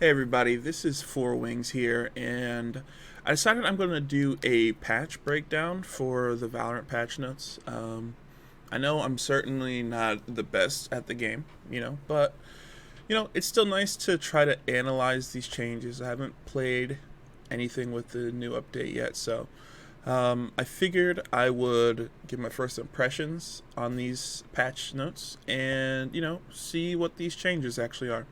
Hey everybody, this is Four Wings here, and I decided I'm going to do a patch breakdown for the Valorant patch notes. I know I'm certainly not the best at the game, but it's still nice to try to analyze these changes. I haven't played anything with the new update yet, so I figured I would give my first impressions on these patch notes and see what these changes actually are.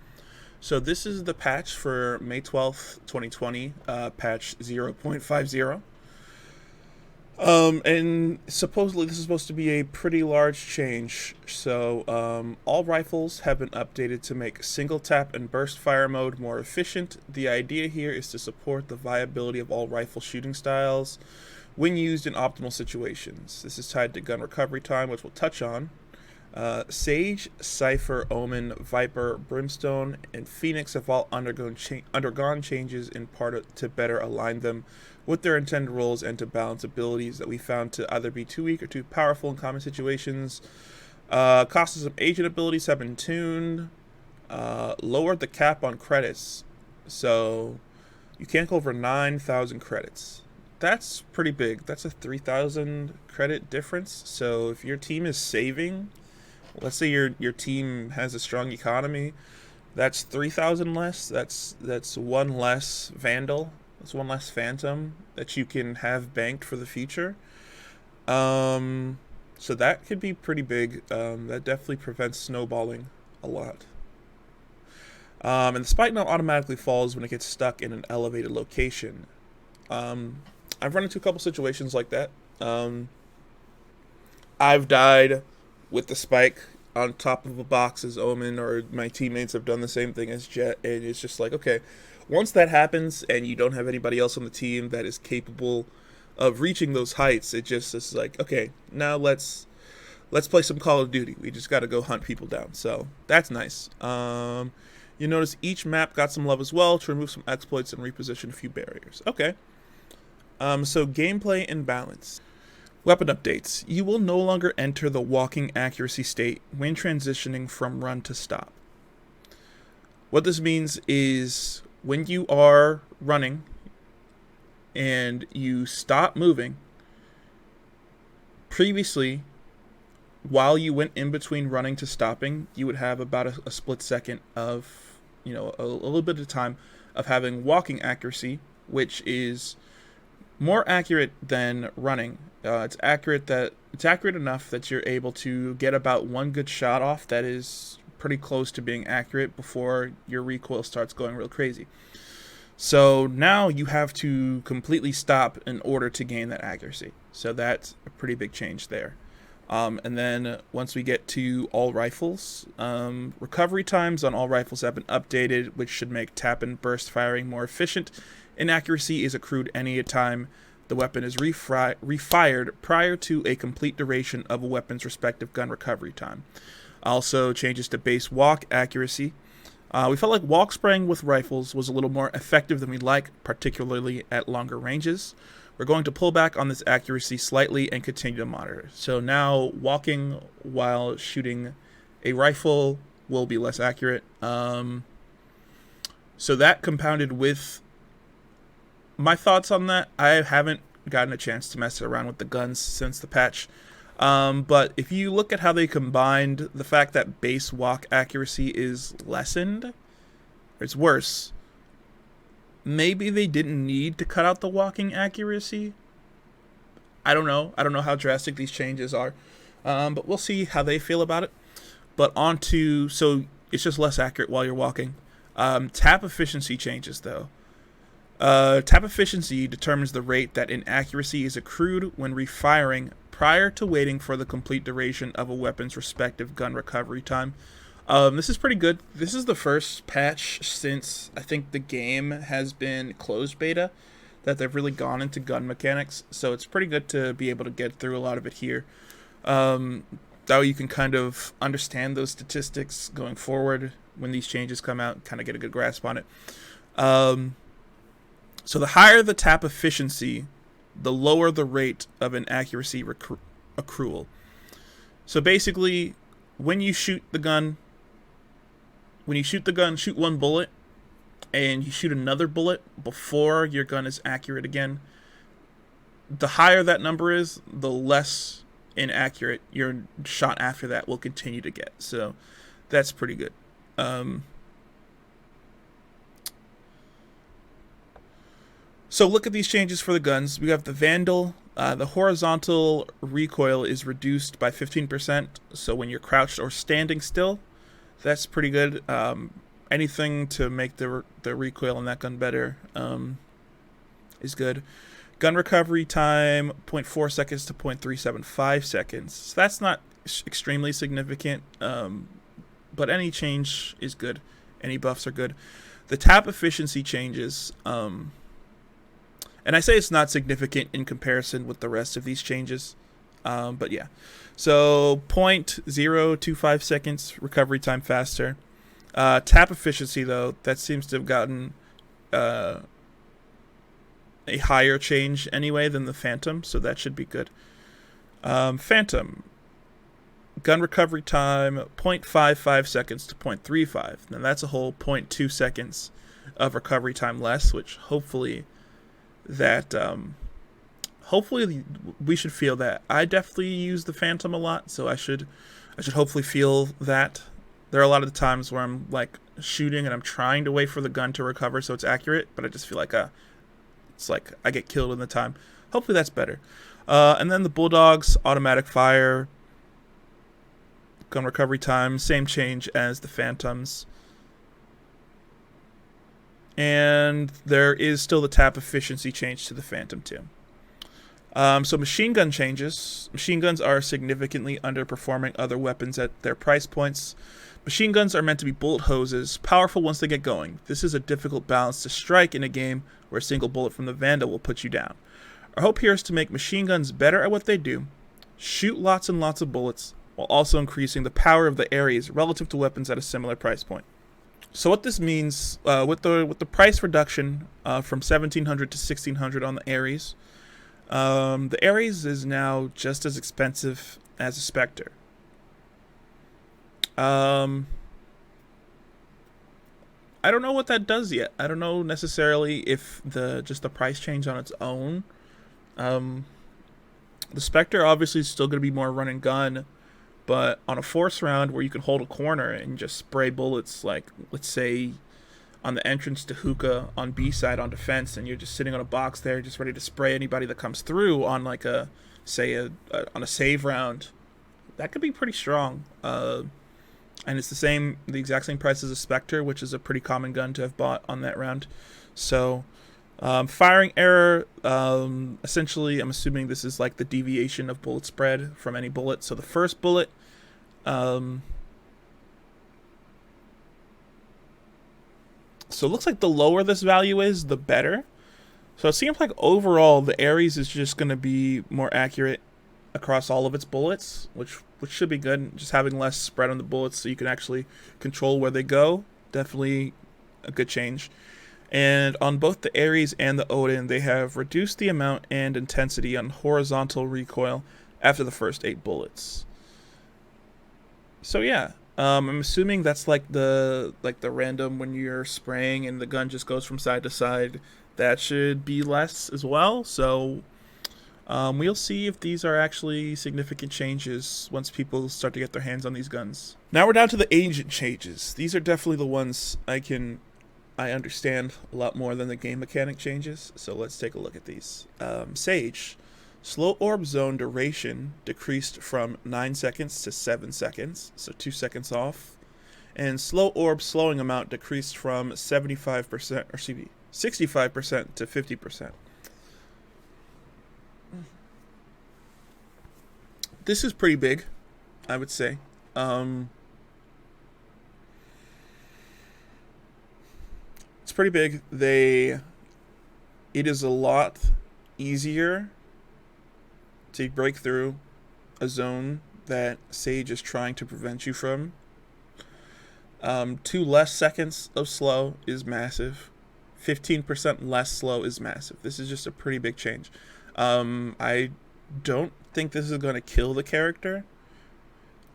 So this is the patch for May 12th, 2020, patch 0.50. And supposedly this is supposed to be a pretty large change. So all rifles have been updated to make single tap and burst fire mode more efficient. The idea here is to support the viability of all rifle shooting styles when used in optimal situations. This is tied to gun recovery time, which we'll touch on. Sage, Cypher, Omen, Viper, Brimstone, and Phoenix have all undergone changes in part to better align them with their intended roles and to balance abilities that we found to either be too weak or too powerful in common situations. Costs of some agent abilities have been tuned. Lowered the cap on credits, so you can't go over 9,000 credits. That's pretty big. That's a 3,000 credit difference. So if your team is saving, let's say your team has a strong economy, that's 3,000 less. That's one less Vandal. That's one less Phantom that you can have banked for the future. So that could be pretty big. That definitely prevents snowballing a lot. And the spike now automatically falls when it gets stuck in an elevated location. I've run into a couple situations like that. I've died with the spike on top of a box as Omen, or my teammates have done the same thing as Jet, and it's just like, okay, once that happens and you don't have anybody else on the team that is capable of reaching those heights, it just is like, okay, now let's play some Call of Duty. We just got to go hunt people down. So that's nice. You notice each map got some love as well to remove some exploits and reposition a few barriers. Okay. So gameplay and balance. Weapon updates. You will no longer enter the walking accuracy state when transitioning from run to stop. What this means is when you are running and you stop moving, previously, while you went in between running to stopping, you would have about a split second of, a little bit of time of having walking accuracy, which is more accurate than running. It's accurate enough that you're able to get about one good shot off that is pretty close to being accurate before your recoil starts going real crazy. So now you have to completely stop in order to gain that accuracy. So that's a pretty big change there. And then once we get to all rifles, recovery times on all rifles have been updated, which should make tap and burst firing more efficient. Inaccuracy is accrued any time the weapon is refired prior to a complete duration of a weapon's respective gun recovery time. Also, changes to base walk accuracy. We felt like walk spraying with rifles was a little more effective than we'd like, particularly at longer ranges. We're going to pull back on this accuracy slightly and continue to monitor. So now walking while shooting a rifle will be less accurate. So that compounded with my thoughts on that. I haven't gotten a chance to mess around with the guns since the patch. But if you look at how they combined the fact that base walk accuracy is lessened, or it's worse, maybe they didn't need to cut out the walking accuracy. I don't know. I don't know how drastic these changes are. But we'll see how they feel about it. But so it's just less accurate while you're walking. Tap efficiency changes, though. Tap efficiency determines the rate that inaccuracy is accrued when refiring prior to waiting for the complete duration of a weapon's respective gun recovery time. This is pretty good. This is the first patch since I think the game has been closed beta that they've really gone into gun mechanics, so it's pretty good to be able to get through a lot of it here. That way you can kind of understand those statistics going forward when these changes come out, kind of get a good grasp on it. So the higher the tap efficiency, the lower the rate of inaccuracy accrual. So basically, when you shoot the gun, shoot one bullet, and you shoot another bullet before your gun is accurate again, the higher that number is, the less inaccurate your shot after that will continue to get. So that's pretty good. So look at these changes for the guns. We have the Vandal. The horizontal recoil is reduced by 15%. So when you're crouched or standing still, that's pretty good. Anything to make the recoil on that gun better is good. Gun recovery time, 0.4 seconds to 0.375 seconds. So that's not extremely significant, but any change is good. Any buffs are good. The tap efficiency changes, and I say it's not significant in comparison with the rest of these changes, but yeah. So 0.025 seconds recovery time faster. Tap efficiency, though, that seems to have gotten a higher change anyway than the Phantom, so that should be good. Phantom. Gun recovery time, 0.55 seconds to 0.35. Now that's a whole 0.2 seconds of recovery time less, which hopefully we should feel that. I definitely use the Phantom a lot, so I should hopefully feel that. There are a lot of the times where I'm like shooting and I'm trying to wait for the gun to recover so it's accurate, but I just feel like it's like I get killed in the time. Hopefully that's better. And then the Bulldogs, automatic fire, gun recovery time, same change as the Phantoms. And there is still the tap efficiency change to the Phantom too. So machine gun changes. Machine guns are significantly underperforming other weapons at their price points. Machine guns are meant to be bullet hoses, powerful once they get going. This is a difficult balance to strike in a game where a single bullet from the Vandal will put you down. Our hope here is to make machine guns better at what they do, shoot lots and lots of bullets, while also increasing the power of the Ares relative to weapons at a similar price point. So what this means, with the price reduction from 1,700 to 1,600 on the Ares, the Ares is now just as expensive as a Spectre. I don't know what that does yet. I don't know necessarily if just the price change on its own. The Spectre obviously is still going to be more run and gun, but on a force round where you can hold a corner and just spray bullets, like let's say on the entrance to hookah on B side on defense, and you're just sitting on a box there, just ready to spray anybody that comes through on like on a save round, that could be pretty strong. And it's the exact same price as a Spectre, which is a pretty common gun to have bought on that round. So, firing error, essentially, I'm assuming this is like the deviation of bullet spread from any bullet. So the first bullet, so it looks like the lower this value is, the better. So it seems like overall the Ares is just going to be more accurate across all of its bullets, which should be good. Just having less spread on the bullets so you can actually control where they go, definitely a good change. And on both the Ares and the Odin, they have reduced the amount and intensity on horizontal recoil after the first 8 bullets. So yeah, I'm assuming that's like the random when you're spraying and the gun just goes from side to side. That should be less as well. So we'll see if these are actually significant changes once people start to get their hands on these guns. Now we're down to the agent changes. These are definitely the ones I understand a lot more than the game mechanic changes. So let's take a look at these. Sage. Slow orb zone duration decreased from 9 seconds to 7 seconds, so 2 seconds off. And slow orb slowing amount decreased from 65% to 50%. This is pretty big, I would say. It's pretty big. It is a lot easier to break through a zone that Sage is trying to prevent you from. 2 less seconds of slow is massive. 15% less slow is massive. This is just a pretty big change. I don't think this is going to kill the character.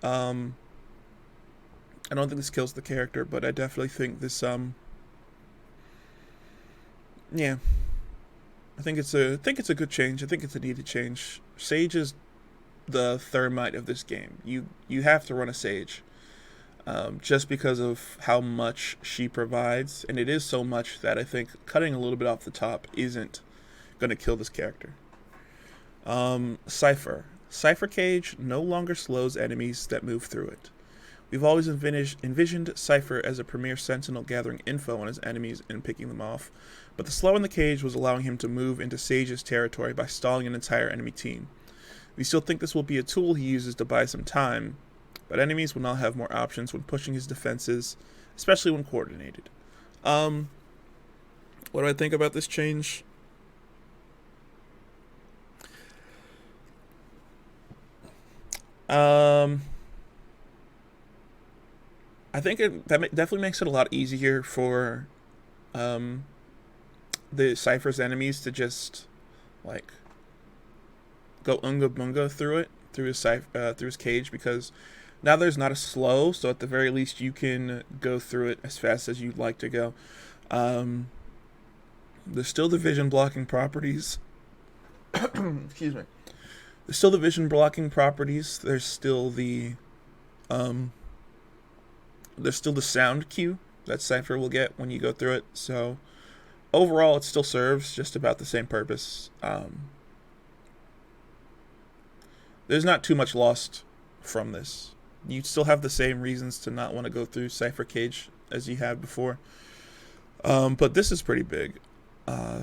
I don't think this kills the character, but I definitely think this Yeah, I think it's a good change. I think it's a needed change. Sage is the thermite of this game. You have to run a Sage, just because of how much she provides, and it is so much that I think cutting a little bit off the top isn't going to kill this character. Cypher. Cypher Cage no longer slows enemies that move through it. We've always envisioned Cypher as a premier sentinel gathering info on his enemies and picking them off, but the slow in the cage was allowing him to move into Sage's territory by stalling an entire enemy team. We still think this will be a tool he uses to buy some time, but enemies will now have more options when pushing his defenses, especially when coordinated. Um, what do I think about this change? Um, I think definitely makes it a lot easier for um, the Cypher's enemies to just like go unga bunga through it through his cage, because now there's not a slow, so at the very least you can go through it as fast as you'd like to go. Um, there's still the vision blocking properties. Excuse me. There's still the vision blocking properties. Um, there's still the sound cue that Cypher will get when you go through it. So overall, it still serves just about the same purpose. There's not too much lost from this. You still have the same reasons to not want to go through Cypher Cage as you had before. But this is pretty big.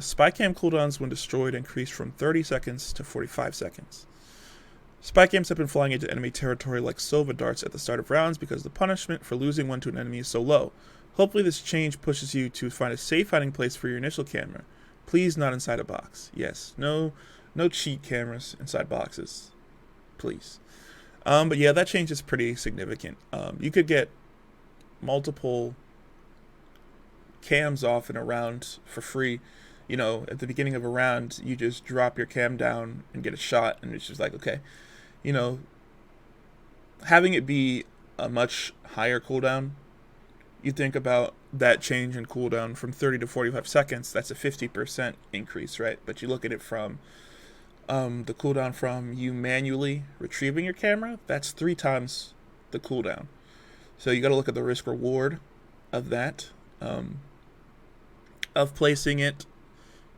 Spy cam cooldowns when destroyed increased from 30 seconds to 45 seconds. Spy cams have been flying into enemy territory like Sova darts at the start of rounds because the punishment for losing one to an enemy is so low. Hopefully this change pushes you to find a safe hiding place for your initial camera. Please not inside a box. Yes, no cheat cameras inside boxes. Please. But yeah, that change is pretty significant. You could get multiple cams off in a round for free. You know, at the beginning of a round, you just drop your cam down and get a shot, and it's just like, okay, you know, having it be a much higher cooldown, you think about that change in cooldown from 30 to 45 seconds, that's a 50% increase, right? But you look at it from the cooldown from you manually retrieving your camera, that's 3 times the cooldown. So you got to look at the risk reward of that, of placing it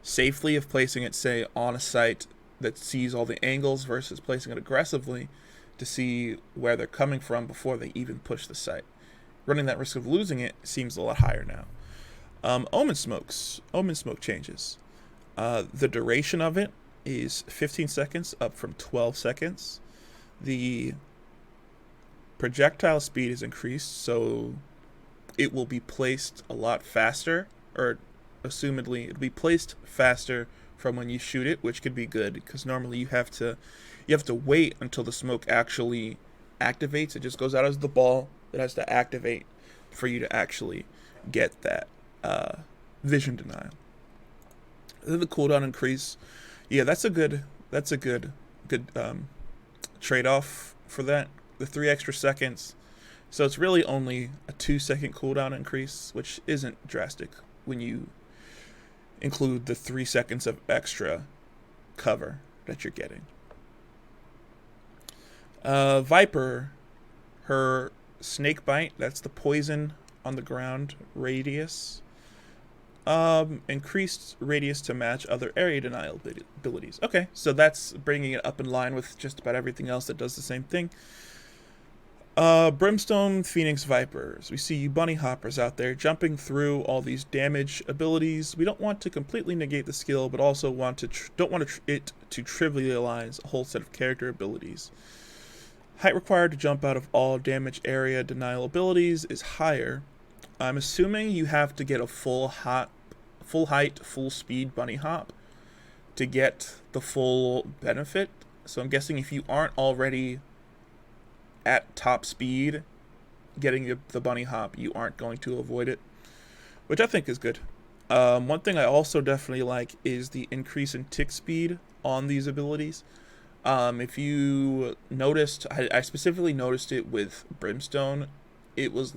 safely, of placing it, say, on a site that sees all the angles versus placing it aggressively to see where they're coming from before they even push the site. Running that risk of losing it seems a lot higher now. Omen smoke changes. The duration of it is 15 seconds, up from 12 seconds. The projectile speed is increased, so it will be placed a lot faster, or assumedly it'll be placed faster from when you shoot it, which could be good because normally you have to wait until the smoke actually activates. It just goes out as the ball. It has to activate for you to actually get that vision denial. Then the cooldown increase. Yeah, that's a good trade-off for that. The 3 extra seconds. So it's really only a 2-second cooldown increase, which isn't drastic when you include the 3 seconds of extra cover that you're getting. Viper, her snake bite, that's the poison on the ground radius, increased radius to match other area denial abilities. Okay, so that's bringing it up in line with just about everything else that does the same thing. Brimstone Phoenix Vipers. We see you bunny hoppers out there jumping through all these damage abilities. We don't want to completely negate the skill, but also don't want it to trivialize a whole set of character abilities. Height required to jump out of all damage area denial abilities is higher. I'm assuming you have to get a full height, full speed bunny hop to get the full benefit. So I'm guessing if you aren't already at top speed getting the bunny hop, you aren't going to avoid it, which I think is good. One thing I also definitely like is the increase in tick speed on these abilities. If you noticed, I specifically noticed it with Brimstone. It was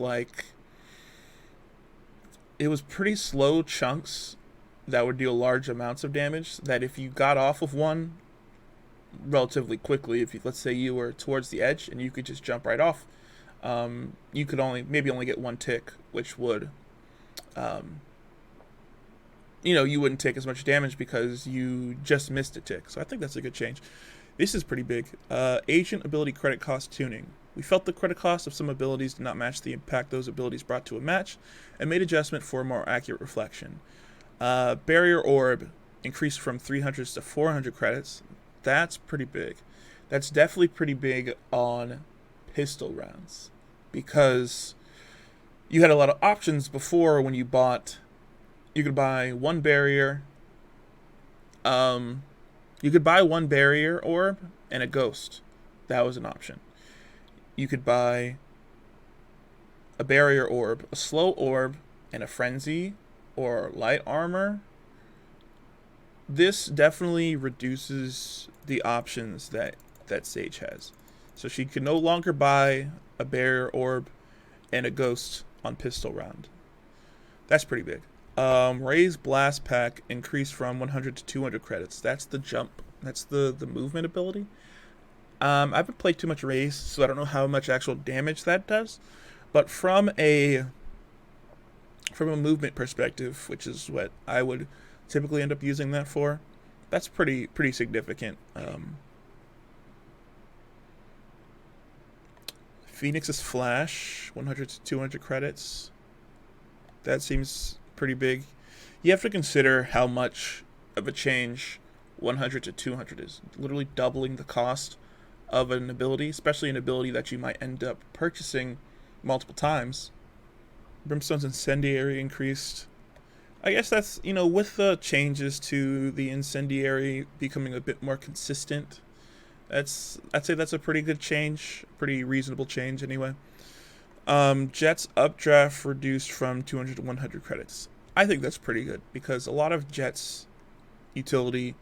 pretty slow chunks that would deal large amounts of damage, that if you got off of one relatively quickly, if you, let's say you were towards the edge and you could just jump right off, you could maybe only get one tick, which would, um, you wouldn't take as much damage because you just missed a tick. So I think that's a good change. This is pretty big. Agent ability credit cost tuning. We felt the credit cost of some abilities did not match the impact those abilities brought to a match, and made adjustment for a more accurate reflection. Barrier orb increased from 300 to 400 credits. That's pretty big. That's definitely pretty big on pistol rounds, because you had a lot of options before when you bought. You could buy one barrier. You could buy one barrier orb and a ghost. That was an option. You could buy a barrier orb, a slow orb, and a frenzy or light armor. This definitely reduces the options that Sage has. So she can no longer buy a barrier orb and a ghost on pistol round. That's pretty big. Ray's blast pack increased from 100 to 200 credits. That's the jump. That's the movement ability. I haven't played too much Rays, so I don't know how much actual damage that does. But from a movement perspective, which is what I would typically end up using that for, that's pretty significant. Phoenix's flash, 100 to 200 credits. That seems pretty big. You have to consider how much of a change 100 to 200 is. Literally doubling the cost of an ability, especially an ability that you might end up purchasing multiple times. Brimstone's Incendiary increased. I guess that's, with the changes to the Incendiary becoming a bit more consistent, I'd say that's a pretty good change, pretty reasonable change anyway. Jet's updraft reduced from 200 to 100 credits. I think that's pretty good, because a lot of Jet's utility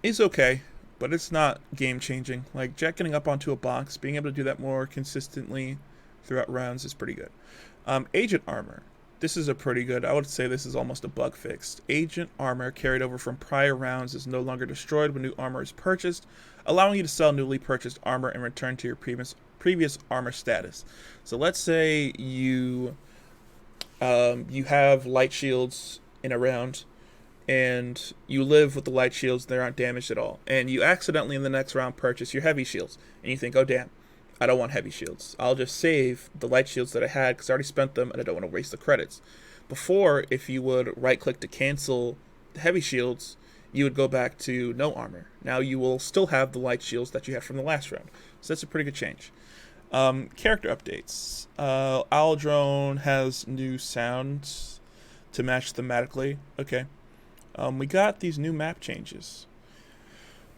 is okay, but it's not game changing. Like Jet getting up onto a box, being able to do that more consistently throughout rounds is pretty good. Agent armor. This is a pretty good, I would say this is almost a bug fixed. Agent armor carried over from prior rounds is no longer destroyed when new armor is purchased, allowing you to sell newly purchased armor and return to your previous armor status. So let's say you have light shields in a round, and you live with the light shields, they aren't damaged at all, and you accidentally in the next round purchase your heavy shields, and you think, oh damn, I don't want heavy shields. I'll just save the light shields that I had because I already spent them and I don't want to waste the credits. Before, if you would right click to cancel the heavy shields, you would go back to no armor. Now you will still have the light shields that you had from the last round. So that's a pretty good change. Character updates. Aldrone has new sounds to match thematically. Okay. We got these new map changes.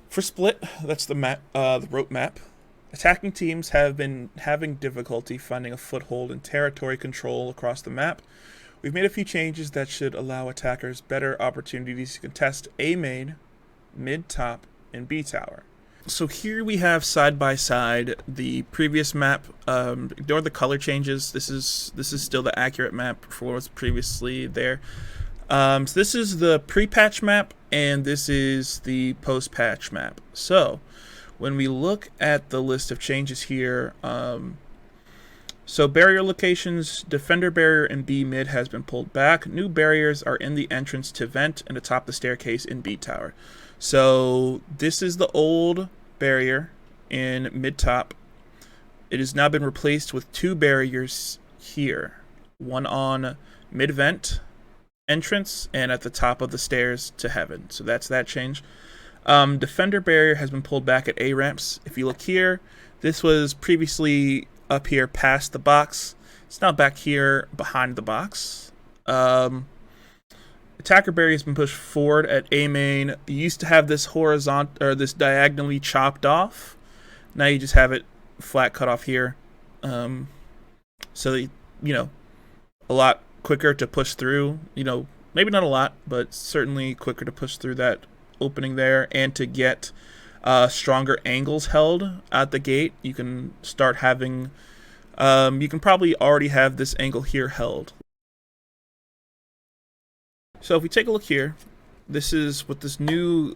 For Split, that's the map, the rope map. Attacking teams have been having difficulty finding a foothold in territory control across the map. We've made a few changes that should allow attackers better opportunities to contest A main, mid top, and B tower. So here we have side by side the previous map. Ignore the color changes. This is still the accurate map for what was previously there. So this is the pre-patch map, and this is the post-patch map. So when we look at the list of changes here, so barrier locations, defender barrier in B mid has been pulled back. New barriers are in the entrance to vent and atop the staircase in B tower. So this is the old barrier in mid top. It has now been replaced with two barriers here. One on mid vent entrance and at the top of the stairs to heaven. So that's that change. Defender barrier has been pulled back at A ramps. If you look here, this was previously up here past the box. It's now back here behind the box. Attacker barrier has been pushed forward at A main. You used to have this horizontal or this diagonally chopped off. Now you just have it flat cut off here. So that, a lot quicker to push through. Maybe not a lot, but certainly quicker to push through that opening there, and to get stronger angles held at the gate. You can start having you can probably already have this angle here held. So if we take a look here, this is with this new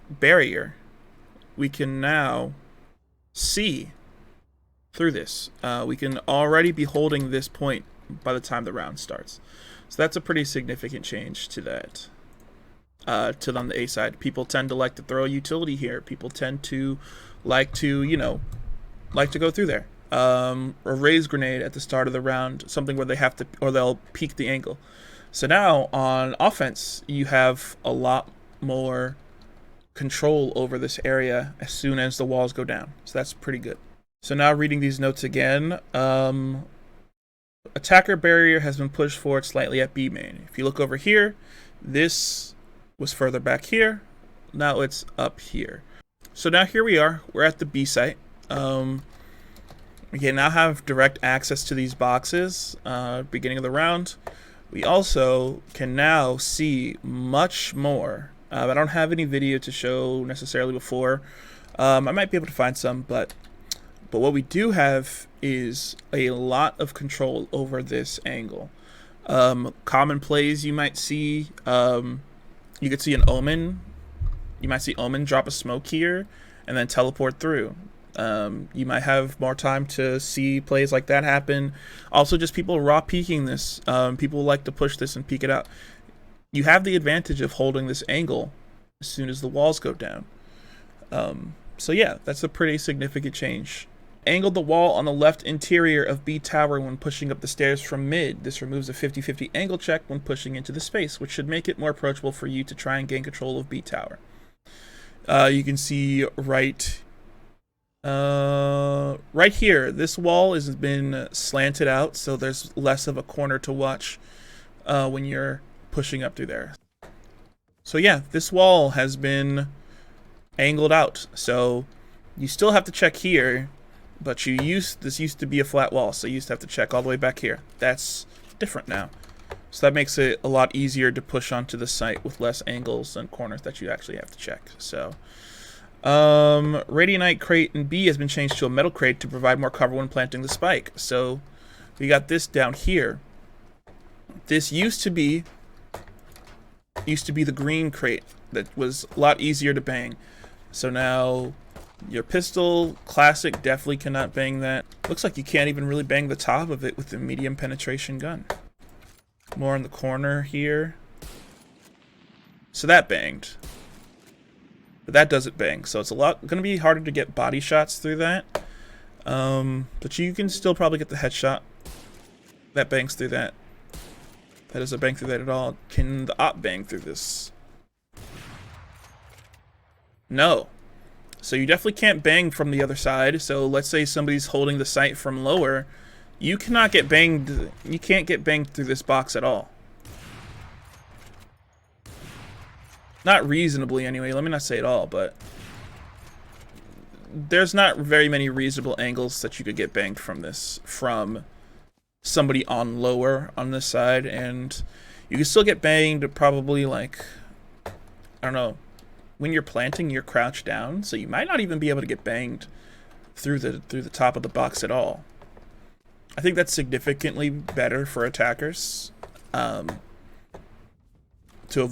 barrier, we can now see through this. We can already be holding this point by the time the round starts. So that's a pretty significant change to that. On the A side, people tend to like to throw a utility here. People tend to like to, like to go through there. A raise grenade at the start of the round, something where they have to, or they'll peek the angle. So now on offense, you have a lot more control over this area as soon as the walls go down. So that's pretty good. So now reading these notes again, attacker barrier has been pushed forward slightly at B main. If you look over here, this was further back here. Now it's up here. So now here we are. We're at the B site. We can now have direct access to these boxes beginning of the round. We also can now see much more. I don't have any video to show necessarily before. I might be able to find some, but what we do have is a lot of control over this angle. Common plays you might see, you could see an Omen. You might see Omen drop a smoke here and then teleport through. You might have more time to see plays like that happen. Also, just people raw peeking this. People like to push this and peek it out. You have the advantage of holding this angle as soon as the walls go down. So yeah, that's a pretty significant change. Angled the wall on the left interior of B tower when pushing up the stairs from mid. This removes a 50-50 angle check when pushing into the space, which should make it more approachable for you to try and gain control of B tower. You can see right here, this wall has been slanted out, so there's less of a corner to watch when you're pushing up through there. So yeah, this wall has been angled out, so you still have to check here, but this used to be a flat wall, so you used to have to check all the way back here. That's different now. So that makes it a lot easier to push onto the site with less angles and corners that you actually have to check. So Radianite crate in B has been changed to a metal crate to provide more cover when planting the spike. So we got this down here. This used to be the green crate that was a lot easier to bang. So now your pistol classic definitely cannot bang that. Looks like you can't even really bang the top of it with the medium penetration gun. More in the corner here. So that banged. But that doesn't bang, so it's going to be harder to get body shots through that. But you can still probably get the headshot. That bangs through that. That doesn't bang through that at all. Can the op bang through this? No. So you definitely can't bang from the other side. So let's say somebody's holding the site from lower. You cannot get banged. You can't get banged through this box at all. Not reasonably anyway. Let me not say it all, but there's not very many reasonable angles that you could get banged from this, from somebody on lower on this side, and you can still get banged probably like, I don't know, when you're planting you're crouched down, so you might not even be able to get banged through the top of the box at all. I think that's significantly better for attackers, to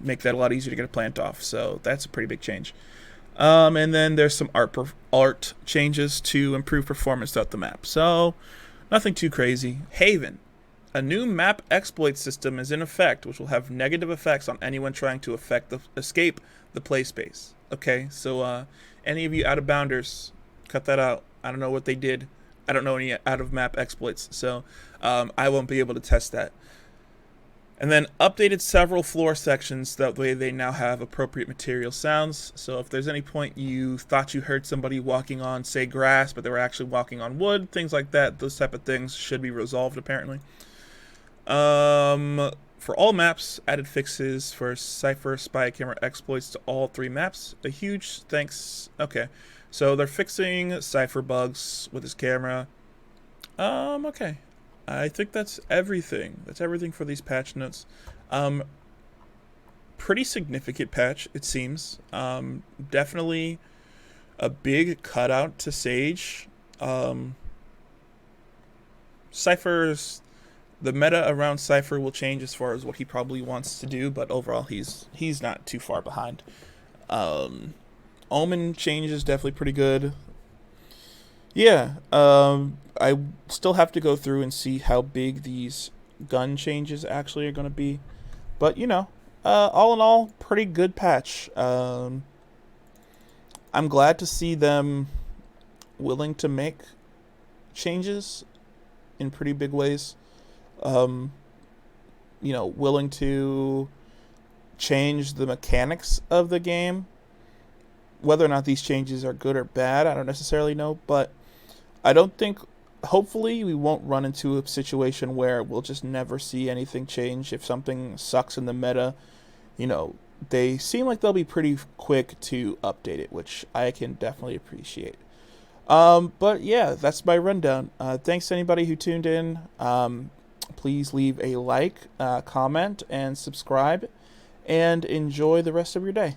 make that a lot easier to get a plant off. So that's a pretty big change. And then there's some art changes to improve performance throughout the map. So nothing too crazy. Haven. A new map exploit system is in effect, which will have negative effects on anyone trying to escape the play space. Okay, so any of you out-of-bounders, cut that out. I don't know what they did. I don't know any out-of-map exploits, so I won't be able to test that. And then updated several floor sections, that way they now have appropriate material sounds. So if there's any point you thought you heard somebody walking on, say, grass, but they were actually walking on wood, things like that, those type of things should be resolved apparently. For all maps, added fixes for Cypher spy camera exploits to all 3 maps. A huge thanks. Okay, so they're fixing Cypher bugs with his camera. Okay. I think that's everything. That's everything for these patch notes. Pretty significant patch, it seems. Definitely a big cutout to Sage. Cypher's The meta around Cypher will change as far as what he probably wants to do, but overall he's not too far behind. Um, Omen change is definitely pretty good. Yeah, I still have to go through and see how big these gun changes actually are going to be. But, all in all, pretty good patch. I'm glad to see them willing to make changes in pretty big ways. Um, willing to change the mechanics of the game. Whether or not these changes are good or bad, I don't necessarily know, but I don't think. Hopefully, we won't run into a situation where we'll just never see anything change. If something sucks in the meta, you know, they seem like they'll be pretty quick to update it, which I can definitely appreciate. But yeah, that's my rundown. Thanks to anybody who tuned in. Please leave a like, comment, and subscribe, and enjoy the rest of your day.